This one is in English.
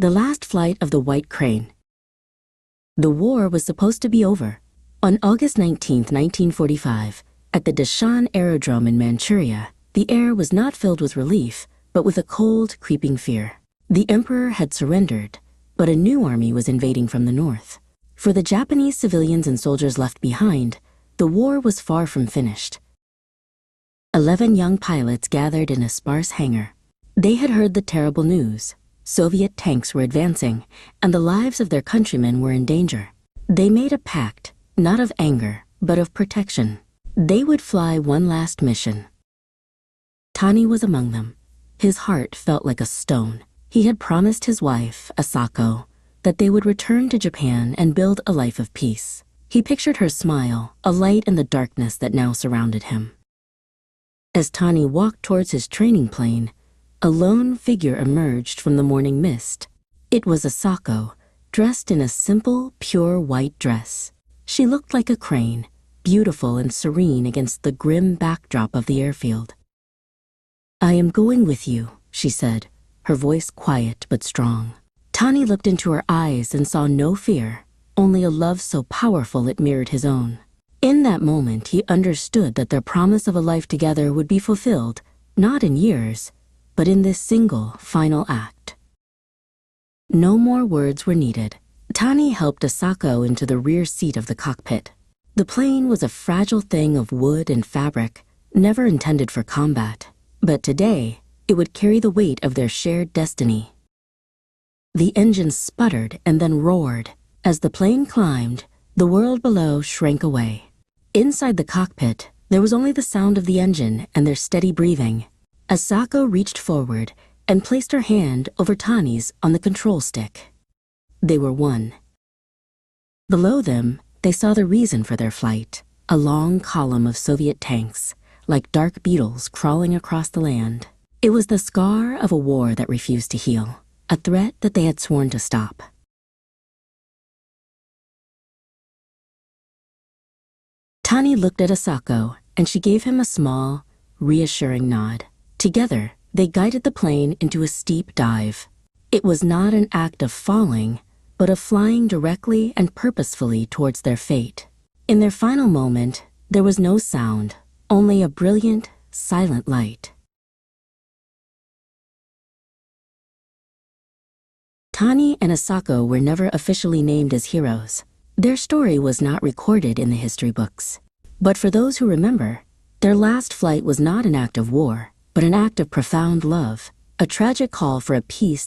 The last flight of the white crane. The war was supposed to be over. On August 19, 1945, at the Dashan aerodrome in Manchuria, the air was not filled with relief, but with a cold, creeping fear. The emperor had surrendered, but a new army was invading from the north. For the Japanese civilians and soldiers left behind, the war was far from finished. 11 young pilots gathered in a sparse hangar. They had heard the terrible news. Soviet tanks were advancing, and the lives of their countrymen were in danger. They made a pact, not of anger, but of protection. They would fly one last mission. Tani was among them. His heart felt like a stone. He had promised his wife, Asako, that they would return to Japan and build a life of peace. He pictured her smile, a light in the darkness that now surrounded him. As Tani walked towards his training plane, a lone figure emerged from the morning mist. It was Asako, dressed in a simple, pure white dress. She looked like a crane, beautiful and serene against the grim backdrop of the airfield. "I am going with you," she said, her voice quiet but strong. Tani looked into her eyes and saw no fear, only a love so powerful it mirrored his own. In that moment, he understood that their promise of a life together would be fulfilled, not in years, but in this single, final act. No more words were needed. Tani helped Asako into the rear seat of the cockpit. The plane was a fragile thing of wood and fabric, never intended for combat, but today it would carry the weight of their shared destiny. The engine sputtered and then roared. As the plane climbed, the world below shrank away. Inside the cockpit, there was only the sound of the engine and their steady breathing. Asako reached forward and placed her hand over Tani's on the control stick. They were one. Below them, they saw the reason for their flight, a long column of Soviet tanks, like dark beetles crawling across the land. It was the scar of a war that refused to heal, a threat that they had sworn to stop. Tani looked at Asako, and she gave him a small, reassuring nod. Together, they guided the plane into a steep dive. It was not an act of falling, but of flying directly and purposefully towards their fate. In their final moment, there was no sound, only a brilliant, silent light. Tani and Asako were never officially named as heroes. Their story was not recorded in the history books. But for those who remember, their last flight was not an act of war, but an act of profound love, a tragic call for a peace